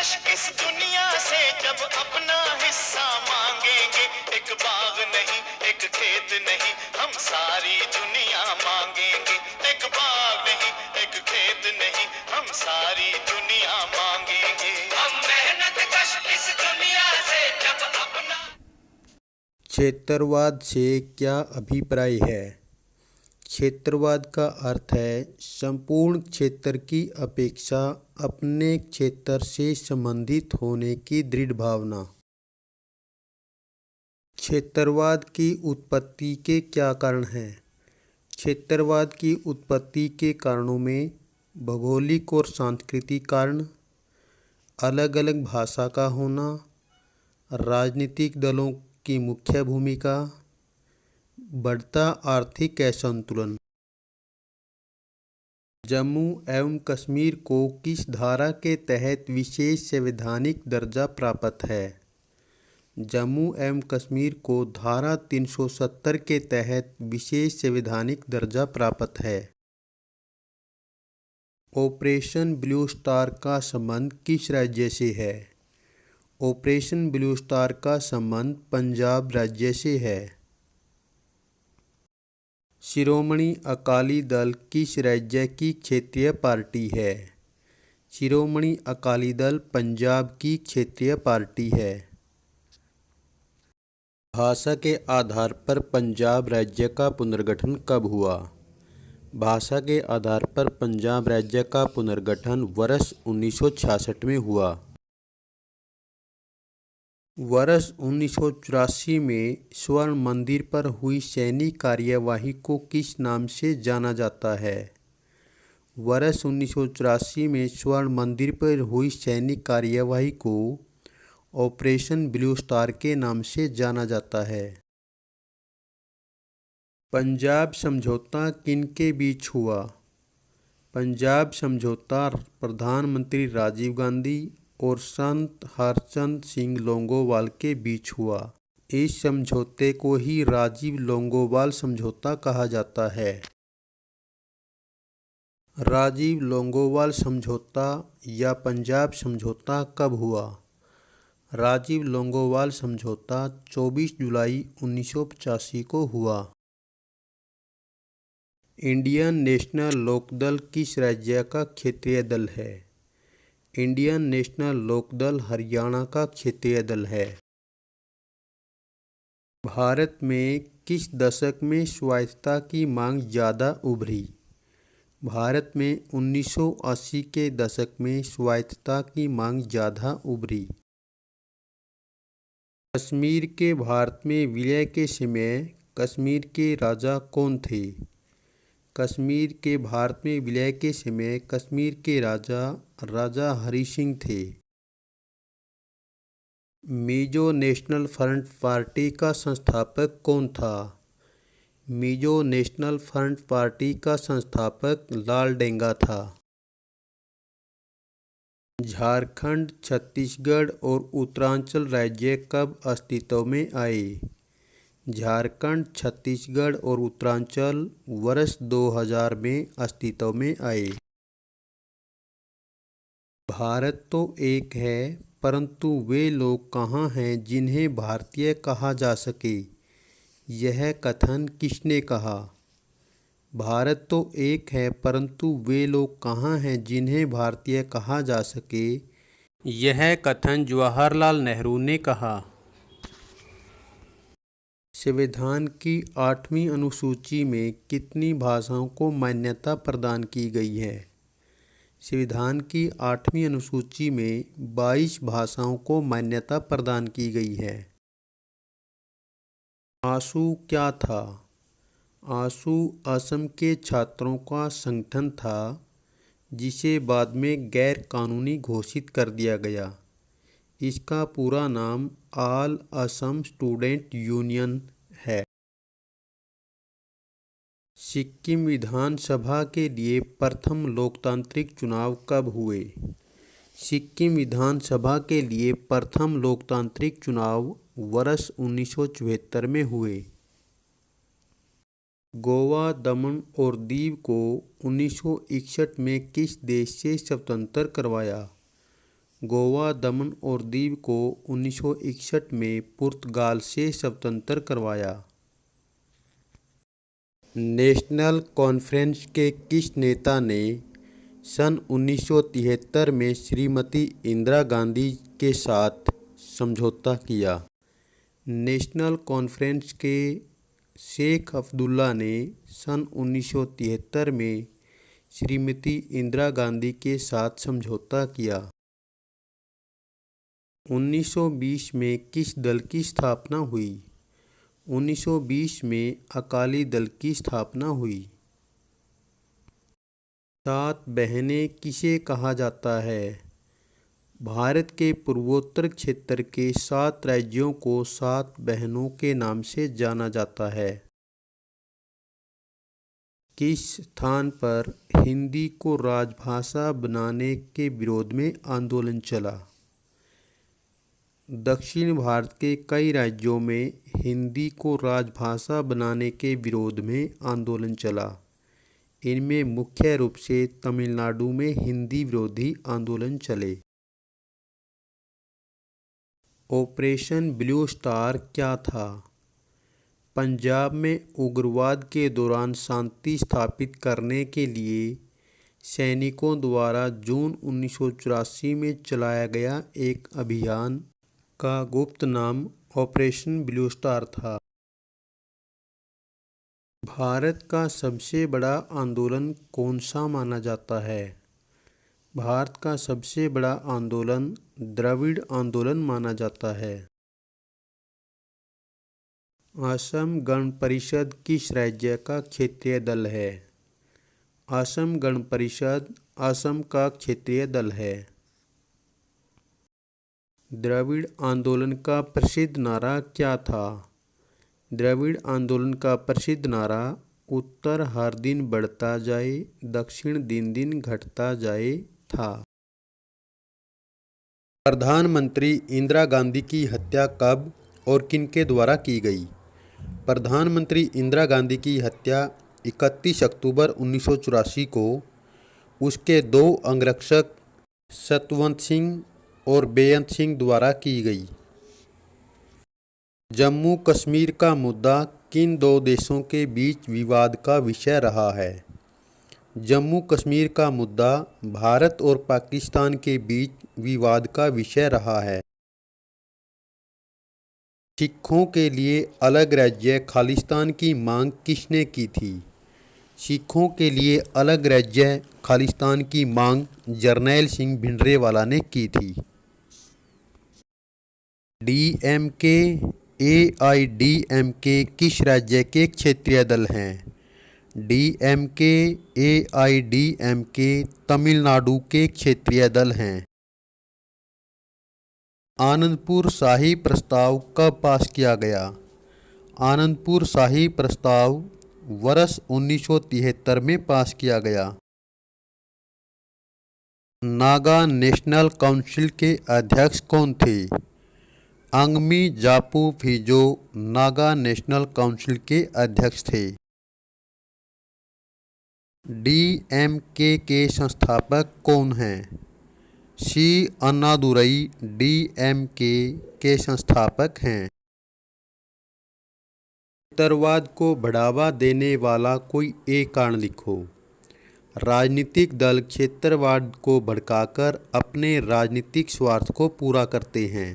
कश इस दुनिया से जब अपना हिस्सा मांगेंगे। एक बाग नहीं, एक खेत नहीं, हम सारी दुनिया मांगेंगे। एक बाग नहीं, एक खेत नहीं, हम सारी दुनिया मांगेंगे। हम मेहनत कश इस दुनिया से जब अपना। क्षेत्रवाद से क्या अभिप्राय है? क्षेत्रवाद का अर्थ है संपूर्ण क्षेत्र की अपेक्षा अपने क्षेत्र से संबंधित होने की दृढ़ भावना। क्षेत्रवाद की उत्पत्ति के क्या कारण हैं? क्षेत्रवाद की उत्पत्ति के कारणों में भौगोलिक और सांस्कृतिक कारण, अलग अलग भाषा का होना, राजनीतिक दलों की मुख्य भूमिका, बढ़ता आर्थिक असंतुलन। जम्मू एवं कश्मीर को किस धारा के तहत विशेष संवैधानिक दर्जा प्राप्त है? जम्मू एवं कश्मीर को धारा 370 के तहत विशेष संवैधानिक दर्जा प्राप्त है। ऑपरेशन ब्लू स्टार का संबंध किस राज्य से है? ऑपरेशन ब्लू स्टार का संबंध पंजाब राज्य से है। शिरोमणि अकाली दल किस राज्य की क्षेत्रीय पार्टी है? शिरोमणि अकाली दल पंजाब की क्षेत्रीय पार्टी है। भाषा के आधार पर पंजाब राज्य का पुनर्गठन कब हुआ? भाषा के आधार पर पंजाब राज्य का पुनर्गठन वर्ष 1966 में हुआ। वर्ष 1984 में स्वर्ण मंदिर पर हुई सैनिक कार्यवाही को किस नाम से जाना जाता है? वर्ष 1984 में स्वर्ण मंदिर पर हुई सैनिक कार्यवाही को ऑपरेशन ब्लू स्टार के नाम से जाना जाता है। पंजाब समझौता किनके बीच हुआ? पंजाब समझौता प्रधानमंत्री राजीव गांधी और संत हरचंद सिंह लोंगोवाल के बीच हुआ। इस समझौते को ही राजीव लोंगोवाल समझौता कहा जाता है। राजीव लोंगोवाल समझौता या पंजाब समझौता कब हुआ? राजीव लोंगोवाल समझौता 24 जुलाई 1985 को हुआ। इंडियन नेशनल लोकदल किस राज्य का क्षेत्रीय दल है? इंडियन नेशनल लोकदल हरियाणा का क्षेत्रीय दल है। भारत में किस दशक में स्वायत्तता की मांग ज़्यादा उभरी? भारत में 1980 के दशक में स्वायत्तता की मांग ज़्यादा उभरी। कश्मीर के भारत में विलय के समय कश्मीर के राजा कौन थे? कश्मीर के भारत में विलय के समय कश्मीर के राजा राजा हरि सिंह थे। मिजो नेशनल फ्रंट पार्टी का संस्थापक कौन था? मिजो नेशनल फ्रंट पार्टी का संस्थापक लाल डेंगा था। झारखंड, छत्तीसगढ़ और उत्तरांचल राज्य कब अस्तित्व में आए? झारखंड, छत्तीसगढ़ और उत्तरांचल वर्ष 2000 में अस्तित्व में आए। भारत तो एक है, परंतु वे लोग कहाँ हैं जिन्हें भारतीय कहा जा सके? यह कथन किसने कहा? भारत तो एक है, परंतु वे लोग कहाँ हैं जिन्हें भारतीय कहा जा सके? यह कथन जवाहरलाल नेहरू ने कहा। संविधान की 8वीं अनुसूची में कितनी भाषाओं को मान्यता प्रदान की गई है? संविधान की 8वीं अनुसूची में 22 भाषाओं को मान्यता प्रदान की गई है। आशू क्या था? आशू असम के छात्रों का संगठन था जिसे बाद में गैर कानूनी घोषित कर दिया गया। इसका पूरा नाम ऑल असम स्टूडेंट यूनियन है। सिक्किम विधानसभा के लिए प्रथम लोकतांत्रिक चुनाव कब हुए? सिक्किम विधानसभा के लिए प्रथम लोकतांत्रिक चुनाव वर्ष 1974 में हुए। गोवा, दमन और दीव को 1961 में किस देश से स्वतंत्र करवाया? गोवा, दमन और दीव को 1961 में पुर्तगाल से स्वतंत्र करवाया? नेशनल कॉन्फ्रेंस के किस नेता ने सन 1973 में श्रीमती इंदिरा गांधी के साथ समझौता किया? नेशनल कॉन्फ्रेंस के शेख अब्दुल्ला ने सन 1973 में श्रीमती इंदिरा गांधी के साथ समझौता किया। 1920 में किस दल की स्थापना हुई? 1920 में अकाली दल की स्थापना हुई। सात बहनें किसे कहा जाता है? भारत के पूर्वोत्तर क्षेत्र के 7 राज्यों को 7 बहनों के नाम से जाना जाता है। किस स्थान पर हिंदी को राजभाषा बनाने के विरोध में आंदोलन चला? दक्षिण भारत के कई राज्यों में हिंदी को राजभाषा बनाने के विरोध में आंदोलन चला। इनमें मुख्य रूप से तमिलनाडु में हिंदी विरोधी आंदोलन चले। ऑपरेशन ब्लू स्टार क्या था? पंजाब में उग्रवाद के दौरान शांति स्थापित करने के लिए सैनिकों द्वारा जून 1984 में चलाया गया एक अभियान का गुप्त नाम ऑपरेशन ब्लू स्टार था। भारत का सबसे बड़ा आंदोलन कौन सा माना जाता है? भारत का सबसे बड़ा आंदोलन द्रविड़ आंदोलन माना जाता है। असम गण परिषद किस राज्य का क्षेत्रीय दल है? असम गण परिषद असम का क्षेत्रीय दल है। द्रविड़ आंदोलन का प्रसिद्ध नारा क्या था? द्रविड़ आंदोलन का प्रसिद्ध नारा उत्तर हर दिन बढ़ता जाए, दक्षिण दिन दिन घटता जाए था। प्रधानमंत्री इंदिरा गांधी की हत्या कब और किनके द्वारा की गई? प्रधानमंत्री इंदिरा गांधी की हत्या 31 अक्टूबर 1984 को उसके 2 अंगरक्षक सतवंत सिंह और बेअंत सिंह द्वारा की गई। जम्मू कश्मीर का मुद्दा किन 2 देशों के बीच विवाद का विषय रहा है? जम्मू कश्मीर का मुद्दा भारत और पाकिस्तान के बीच विवाद का विषय रहा है। सिखों के लिए अलग राज्य खालिस्तान की मांग किसने की थी? सिखों के लिए अलग राज्य खालिस्तान की मांग जरनैल सिंह भिंडरेवाला ने की थी। डीएमके एआईडीएमके किस राज्य के क्षेत्रीय दल हैं? डीएमके एआईडीएमके तमिलनाडु के क्षेत्रीय दल हैं। आनंदपुर शाही प्रस्ताव कब पास किया गया? आनंदपुर शाही प्रस्ताव वर्ष 1973 में पास किया गया। नागा नेशनल काउंसिल के अध्यक्ष कौन थे? अंगमी जापू फिजो नागा नेशनल काउंसिल के अध्यक्ष थे। डीएमके के संस्थापक कौन हैं? सी अन्नादुरई डीएमके के संस्थापक हैं। क्षेत्रवाद को बढ़ावा देने वाला कोई एक कारण लिखो। राजनीतिक दल क्षेत्रवाद को भड़काकर अपने राजनीतिक स्वार्थ को पूरा करते हैं।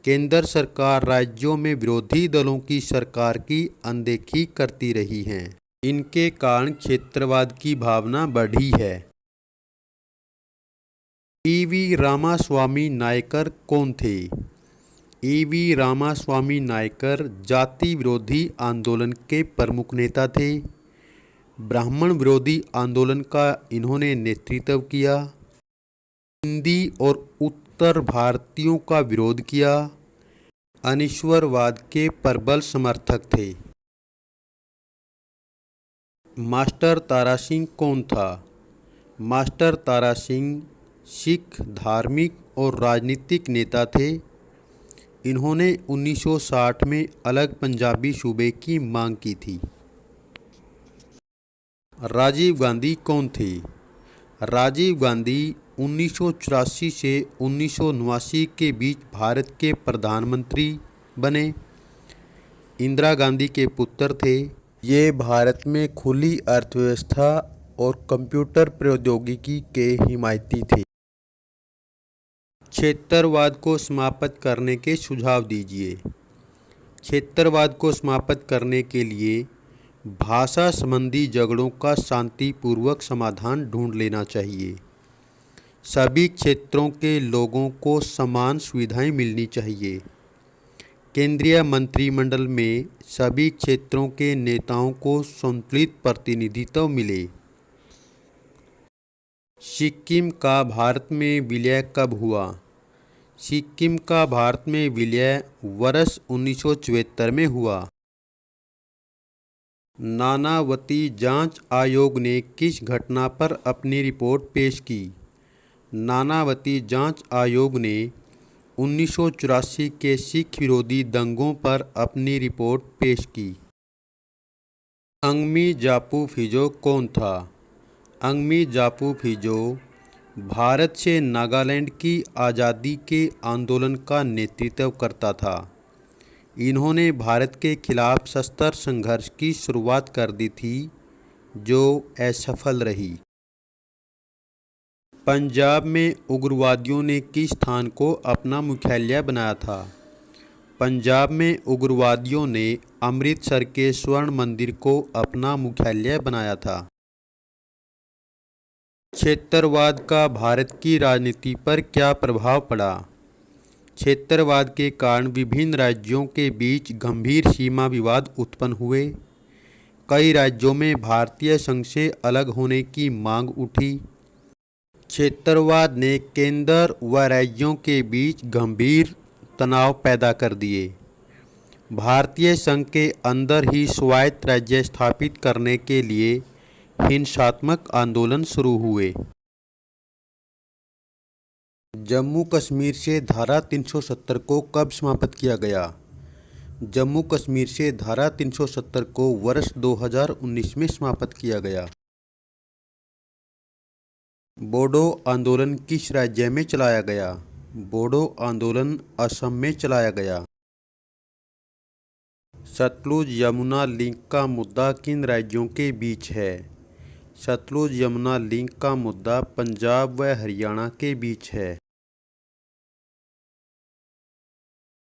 केंद्र सरकार राज्यों में विरोधी दलों की सरकार की अनदेखी करती रही है। इनके कारण क्षेत्रवाद की भावना बढ़ी है। ईवी रामास्वामी नायकर कौन थे? ईवी रामास्वामी नायकर जाति विरोधी आंदोलन के प्रमुख नेता थे। ब्राह्मण विरोधी आंदोलन का इन्होंने नेतृत्व किया। हिंदी और उत्तर भारतीयों का विरोध किया। अनिश्वरवाद के प्रबल समर्थक थे। मास्टर तारा सिंह कौन था? मास्टर तारा सिंह सिख धार्मिक और राजनीतिक नेता थे। इन्होंने 1960 में अलग पंजाबी सूबे की मांग की थी। राजीव गांधी कौन थे? राजीव गांधी 1984 से 1979 के बीच भारत के प्रधानमंत्री बने। इंदिरा गांधी के पुत्र थे। ये भारत में खुली अर्थव्यवस्था और कंप्यूटर प्रौद्योगिकी के हिमायती थे। क्षेत्रवाद को समाप्त करने के सुझाव दीजिए। क्षेत्रवाद को समाप्त करने के लिए भाषा संबंधी झगड़ों का शांतिपूर्वक समाधान ढूंढ लेना चाहिए। सभी क्षेत्रों के लोगों को समान सुविधाएं मिलनी चाहिए। केंद्रीय मंत्रिमंडल में सभी क्षेत्रों के नेताओं को संतुलित प्रतिनिधित्व मिले। सिक्किम का भारत में विलय कब हुआ? सिक्किम का भारत में विलय वर्ष 1974 में हुआ। नानावती जांच आयोग ने किस घटना पर अपनी रिपोर्ट पेश की? नानावती जांच आयोग ने 1984 के सिख विरोधी दंगों पर अपनी रिपोर्ट पेश की। अंगमी जापू फिजो कौन था? अंगमी जापू फिजो भारत से नागालैंड की आज़ादी के आंदोलन का नेतृत्व करता था। इन्होंने भारत के खिलाफ सशस्त्र संघर्ष की शुरुआत कर दी थी, जो असफल रही। पंजाब में उग्रवादियों ने किस स्थान को अपना मुख्यालय बनाया था? पंजाब में उग्रवादियों ने अमृतसर के स्वर्ण मंदिर को अपना मुख्यालय बनाया था। क्षेत्रवाद का भारत की राजनीति पर क्या प्रभाव पड़ा? क्षेत्रवाद के कारण विभिन्न राज्यों के बीच गंभीर सीमा विवाद उत्पन्न हुए। कई राज्यों में भारतीय संघ से अलग होने की मांग उठी। क्षेत्रवाद ने केंद्र व राज्यों के बीच गंभीर तनाव पैदा कर दिए। भारतीय संघ के अंदर ही स्वायत्त राज्य स्थापित करने के लिए हिंसात्मक आंदोलन शुरू हुए। जम्मू कश्मीर से धारा 370 को कब समाप्त किया गया? जम्मू कश्मीर से धारा 370 को वर्ष 2019 में समाप्त किया गया। बोडो आंदोलन किस राज्य में चलाया गया? बोडो आंदोलन असम में चलाया गया। सतलुज यमुना लिंक का मुद्दा किन राज्यों के बीच है? सतलुज यमुना लिंक का मुद्दा पंजाब व हरियाणा के बीच है।